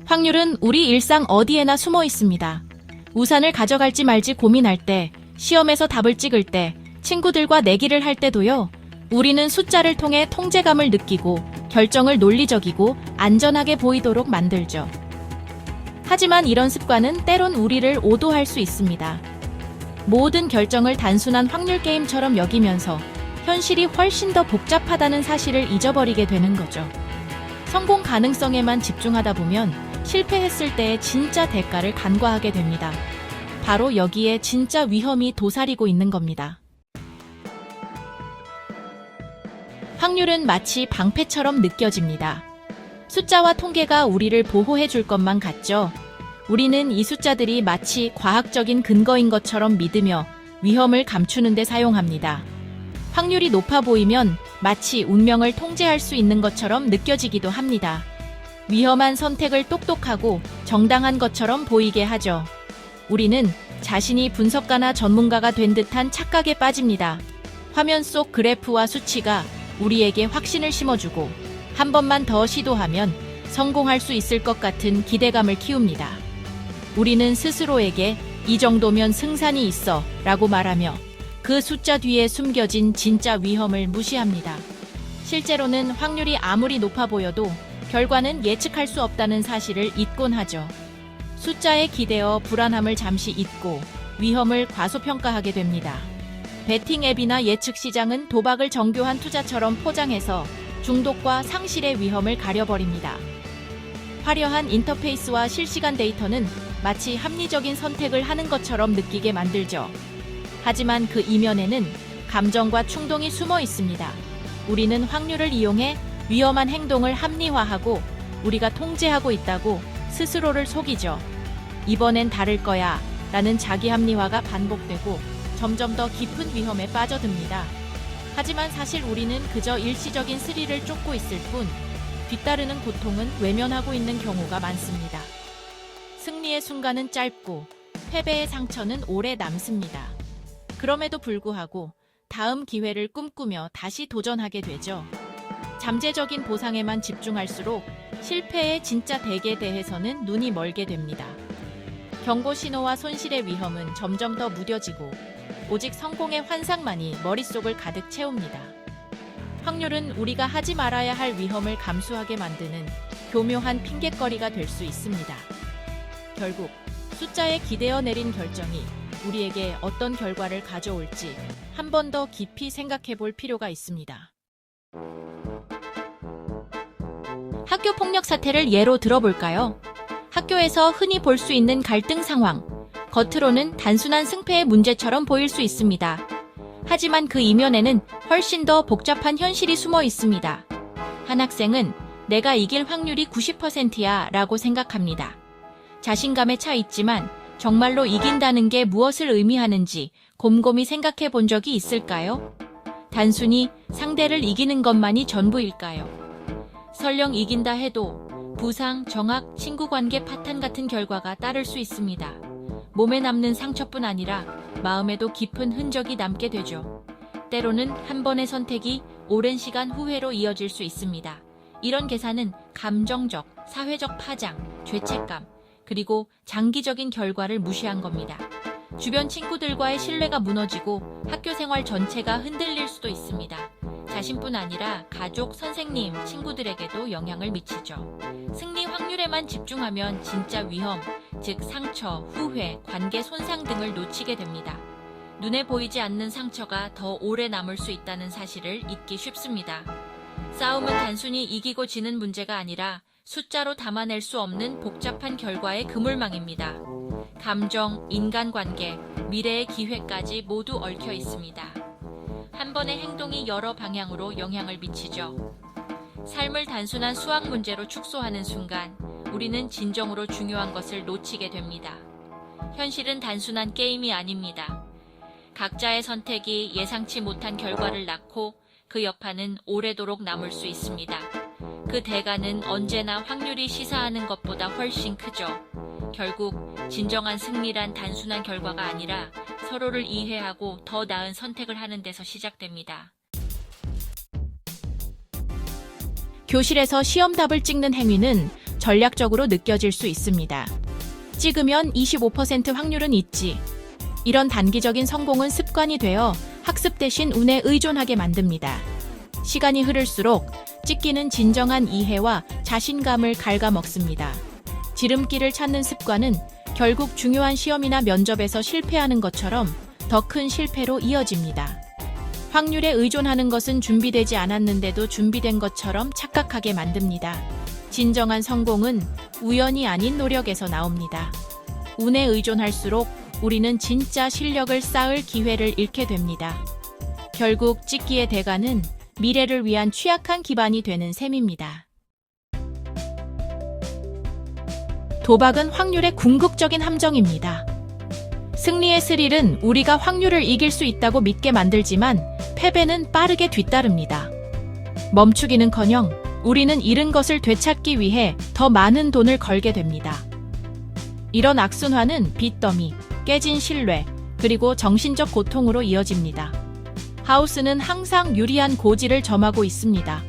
확률은 우리 일상 어디에나 숨어 있습니다. 우산을 가져갈지 말지 고민할 때, 시험에서 답을 찍을 때, 친구들과 내기를 할 때도요. 우리는 숫자를 통해 통제감을 느끼고 결정을 논리적이고 안전하게 보이도록 만들죠. 하지만 이런 습관은 때론 우리를 오도할 수 있습니다. 모든 결정을 단순한 확률 게임처럼 여기면서 현실이 훨씬 더 복잡하다는 사실을 잊어버리게 되는 거죠. 성공 가능성에만 집중하다 보면 실패했을 때의 진짜 대가를 간과하게 됩니다. 바로 여기에 진짜 위험이 도사리고 있는 겁니다. 확률은 마치 방패처럼 느껴집니다. 숫자와 통계가 우리를 보호해 줄 것만 같죠. 우리는 이 숫자들이 마치 과학적인 근거인 것처럼 믿으며 위험을 감추는 데 사용합니다. 확률이 높아 보이면 마치 운명을 통제할 수 있는 것처럼 느껴지기도 합니다. 위험한 선택을 똑똑하고 정당한 것처럼 보이게 하죠. 우리는 자신이 분석가나 전문가가 된 듯한 착각에 빠집니다. 화면 속 그래프와 수치가 우리에게 확신을 심어주고 한 번만 더 시도하면 성공할 수 있을 것 같은 기대감을 키웁니다. 우리는 스스로에게 이 정도면 승산이 있어 라고 말하며 그 숫자 뒤에 숨겨진 진짜 위험을 무시합니다. 실제로는 확률이 아무리 높아 보여도 결과는 예측할 수 없다는 사실을 잊곤 하죠. 숫자에 기대어 불안함을 잠시 잊고 위험을 과소평가하게 됩니다. 베팅 앱이나 예측 시장은 도박을 정교한 투자처럼 포장해서 중독과 상실의 위험을 가려버립니다. 화려한 인터페이스와 실시간 데이터는 마치 합리적인 선택을 하는 것처럼 느끼게 만들죠. 하지만 그 이면에는 감정과 충동이 숨어 있습니다. 우리는 확률을 이용해 위험한 행동을 합리화하고 우리가 통제하고 있다고 스스로를 속이죠. 이번엔 다를 거야 라는 자기 합리화가 반복되고 점점 더 깊은 위험에 빠져듭니다. 하지만 사실 우리는 그저 일시적인 스릴을 쫓고 있을 뿐 뒤따르는 고통은 외면하고 있는 경우가 많습니다. 승리의 순간은 짧고 패배의 상처는 오래 남습니다. 그럼에도 불구하고 다음 기회를 꿈꾸며 다시 도전하게 되죠. 잠재적인 보상에만 집중할수록 실패의 진짜 덱에 대해서는 눈이 멀게 됩니다. 경고 신호와 손실의 위험은 점점 더 무뎌지고 오직 성공의 환상만이 머릿속을 가득 채웁니다. 확률은 우리가 하지 말아야 할 위험을 감수하게 만드는 교묘한 핑곗거리가 될 수 있습니다. 결국 숫자에 기대어 내린 결정이 우리에게 어떤 결과를 가져올지 한 번 더 깊이 생각해 볼 필요가 있습니다. 학교 폭력 사태를 예로 들어볼까요? 학교에서 흔히 볼 수 있는 갈등 상황. 겉으로는 단순한 승패의 문제처럼 보일 수 있습니다. 하지만 그 이면에는 훨씬 더 복잡한 현실이 숨어 있습니다. 한 학생은 내가 이길 확률이 90%야 라고 생각합니다. 자신감에 차 있지만 정말로 이긴다는 게 무엇을 의미하는지 곰곰이 생각해 본 적이 있을까요? 단순히 상대를 이기는 것만이 전부일까요? 설령 이긴다 해도 부상, 정학, 친구관계 파탄 같은 결과가 따를 수 있습니다. 몸에 남는 상처뿐 아니라 마음에도 깊은 흔적이 남게 되죠. 때로는 한 번의 선택이 오랜 시간 후회로 이어질 수 있습니다. 이런 계산은 감정적, 사회적 파장, 죄책감, 그리고 장기적인 결과를 무시한 겁니다. 주변 친구들과의 신뢰가 무너지고 학교 생활 전체가 흔들릴 수도 있습니다. 자신뿐 아니라 가족, 선생님, 친구들에게도 영향을 미치죠. 승리 확률에만 집중하면 진짜 위험, 즉 상처, 후회, 관계 손상 등을 놓치게 됩니다. 눈에 보이지 않는 상처가 더 오래 남을 수 있다는 사실을 잊기 쉽습니다. 싸움은 단순히 이기고 지는 문제가 아니라 숫자로 담아낼 수 없는 복잡한 결과의 그물망입니다. 감정, 인간관계, 미래의 기회까지 모두 얽혀 있습니다. 한 번의 행동이 여러 방향으로 영향을 미치죠. 삶을 단순한 수학 문제로 축소하는 순간 우리는 진정으로 중요한 것을 놓치게 됩니다. 현실은 단순한 게임이 아닙니다. 각자의 선택이 예상치 못한 결과를 낳고 그 여파는 오래도록 남을 수 있습니다. 그 대가는 언제나 확률이 시사하는 것보다 훨씬 크죠. 결국 진정한 승리란 단순한 결과가 아니라 서로를 이해하고 더 나은 선택을 하는 데서 시작됩니다. 교실에서 시험답을 찍는 행위는 전략적으로 느껴질 수 있습니다. 찍으면 25% 확률은 있지. 이런 단기적인 성공은 습관이 되어 학습 대신 운에 의존하게 만듭니다. 시간이 흐를수록 찍기는 진정한 이해와 자신감을 갉아먹습니다. 지름길을 찾는 습관은 결국 중요한 시험이나 면접에서 실패하는 것처럼 더 큰 실패로 이어집니다. 확률에 의존하는 것은 준비되지 않았는데도 준비된 것처럼 착각하게 만듭니다. 진정한 성공은 우연이 아닌 노력에서 나옵니다. 운에 의존할수록 우리는 진짜 실력을 쌓을 기회를 잃게 됩니다. 결국 찍기의 대가는 미래를 위한 취약한 기반이 되는 셈입니다. 도박은 확률의 궁극적인 함정입니다. 승리의 스릴은 우리가 확률을 이길 수 있다고 믿게 만들지만 패배는 빠르게 뒤따릅니다. 멈추기는커녕 우리는 잃은 것을 되찾기 위해 더 많은 돈을 걸게 됩니다. 이런 악순환은 빚더미, 깨진 신뢰, 그리고 정신적 고통으로 이어집니다. 하우스는 항상 유리한 고지를 점하고 있습니다.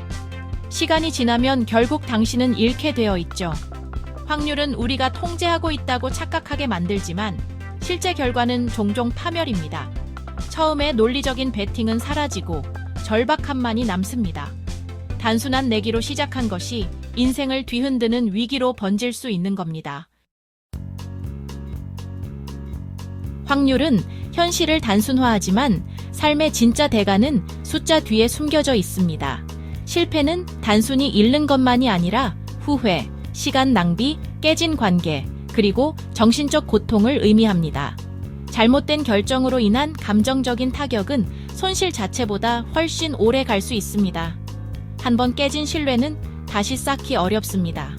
시간이 지나면 결국 당신은 잃게 되어 있죠. 확률은 우리가 통제하고 있다고 착각하게 만들지만 실제 결과는 종종 파멸입니다. 처음에 논리적인 베팅은 사라지고 절박함만이 남습니다. 단순한 내기로 시작한 것이 인생을 뒤흔드는 위기로 번질 수 있는 겁니다. 확률은 현실을 단순화하지만 삶의 진짜 대가는 숫자 뒤에 숨겨져 있습니다. 실패는 단순히 잃는 것만이 아니라 후회, 시간 낭비, 깨진 관계, 그리고 정신적 고통을 의미합니다. 잘못된 결정으로 인한 감정적인 타격은 손실 자체보다 훨씬 오래 갈 수 있습니다. 한번 깨진 신뢰는 다시 쌓기 어렵습니다.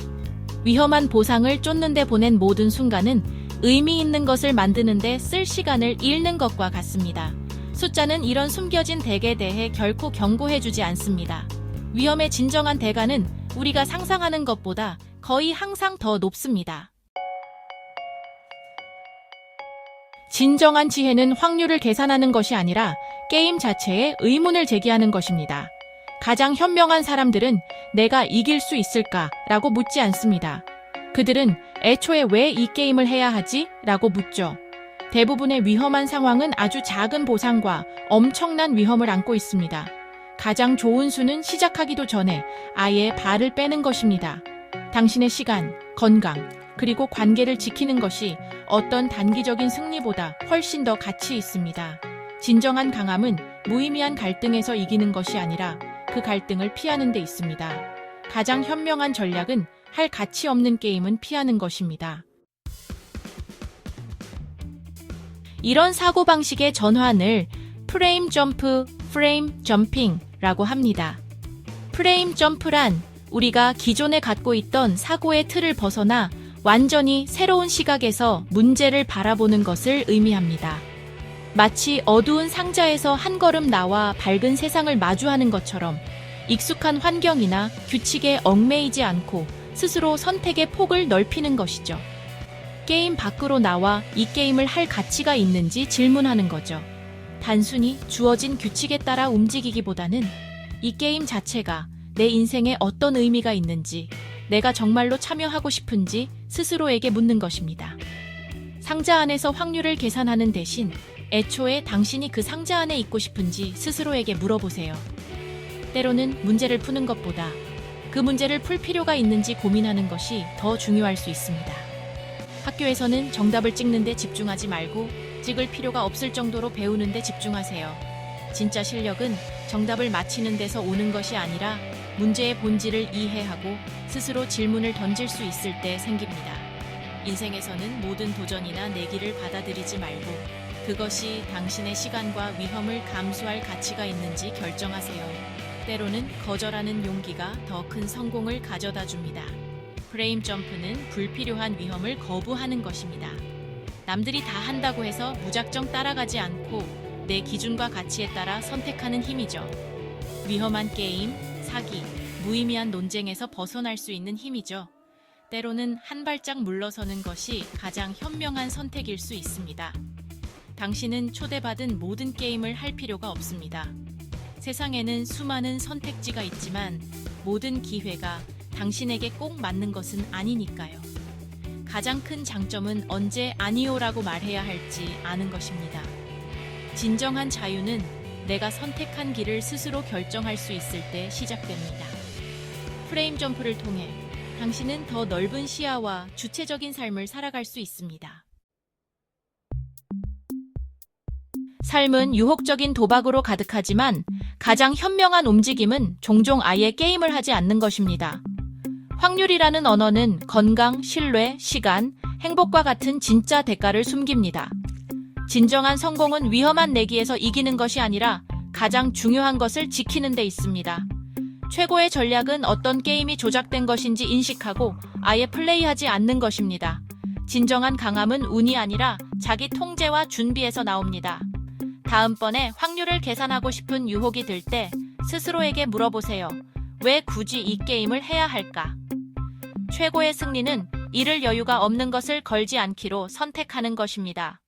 위험한 보상을 쫓는데 보낸 모든 순간은 의미 있는 것을 만드는데 쓸 시간을 잃는 것과 같습니다. 숫자는 이런 숨겨진 덱에 대해 결코 경고해주지 않습니다. 위험의 진정한 대가는 우리가 상상하는 것보다 거의 항상 더 높습니다. 진정한 지혜는 확률을 계산하는 것이 아니라 게임 자체에 의문을 제기하는 것입니다. 가장 현명한 사람들은 내가 이길 수 있을까라고 묻지 않습니다. 그들은 애초에 왜 이 게임을 해야 하지? 라고 묻죠. 대부분의 위험한 상황은 아주 작은 보상과 엄청난 위험을 안고 있습니다. 가장 좋은 수는 시작하기도 전에 아예 발을 빼는 것입니다. 당신의 시간, 건강, 그리고 관계를 지키는 것이 어떤 단기적인 승리보다 훨씬 더 가치 있습니다. 진정한 강함은 무의미한 갈등에서 이기는 것이 아니라 그 갈등을 피하는 데 있습니다. 가장 현명한 전략은 할 가치 없는 게임은 피하는 것입니다. 이런 사고방식의 전환을 프레임 점프, 프레임 점핑라고 합니다. 프레임 점프란 우리가 기존에 갖고 있던 사고의 틀을 벗어나 완전히 새로운 시각에서 문제를 바라보는 것을 의미합니다. 마치 어두운 상자에서 한 걸음 나와 밝은 세상을 마주하는 것처럼 익숙한 환경이나 규칙에 얽매이지 않고 스스로 선택의 폭을 넓히는 것이죠. 게임 밖으로 나와 이 게임을 할 가치가 있는지 질문하는 거죠. 단순히 주어진 규칙에 따라 움직이기보다는 이 게임 자체가 내 인생에 어떤 의미가 있는지, 내가 정말로 참여하고 싶은지 스스로에게 묻는 것입니다. 상자 안에서 확률을 계산하는 대신 애초에 당신이 그 상자 안에 있고 싶은지 스스로에게 물어보세요. 때로는 문제를 푸는 것보다 그 문제를 풀 필요가 있는지 고민하는 것이 더 중요할 수 있습니다. 학교에서는 정답을 찍는 데 집중하지 말고 찍을 필요가 없을 정도로 배우는 데 집중하세요. 진짜 실력은 정답을 맞히는 데서 오는 것이 아니라 문제의 본질을 이해하고 스스로 질문을 던질 수 있을 때 생깁니다. 인생에서는 모든 도전이나 내기를 받아들이지 말고 그것이 당신의 시간과 위험을 감수할 가치가 있는지 결정하세요. 때로는 거절하는 용기가 더 큰 성공을 가져다 줍니다. 프레임 점프는 불필요한 위험을 거부하는 것입니다. 남들이 다 한다고 해서 무작정 따라가지 않고 내 기준과 가치에 따라 선택하는 힘이죠. 위험한 게임, 사기, 무의미한 논쟁에서 벗어날 수 있는 힘이죠. 때로는 한 발짝 물러서는 것이 가장 현명한 선택일 수 있습니다. 당신은 초대받은 모든 게임을 할 필요가 없습니다. 세상에는 수많은 선택지가 있지만 모든 기회가 당신에게 꼭 맞는 것은 아니니까요. 가장 큰 장점은 언제 아니요라고 말해야 할지 아는 것입니다. 진정한 자유는 내가 선택한 길을 스스로 결정할 수 있을 때 시작됩니다. 프레임 점프를 통해 당신은 더 넓은 시야와 주체적인 삶을 살아갈 수 있습니다. 삶은 유혹적인 도박으로 가득하지만 가장 현명한 움직임은 종종 아예 게임을 하지 않는 것입니다. 확률이라는 언어는 건강, 신뢰, 시간, 행복과 같은 진짜 대가를 숨깁니다. 진정한 성공은 위험한 내기에서 이기는 것이 아니라 가장 중요한 것을 지키는 데 있습니다. 최고의 전략은 어떤 게임이 조작된 것인지 인식하고 아예 플레이하지 않는 것입니다. 진정한 강함은 운이 아니라 자기 통제와 준비에서 나옵니다. 다음번에 확률을 계산하고 싶은 유혹이 들 때 스스로에게 물어보세요. 왜 굳이 이 게임을 해야 할까? 최고의 승리는 잃을 여유가 없는 것을 걸지 않기로 선택하는 것입니다.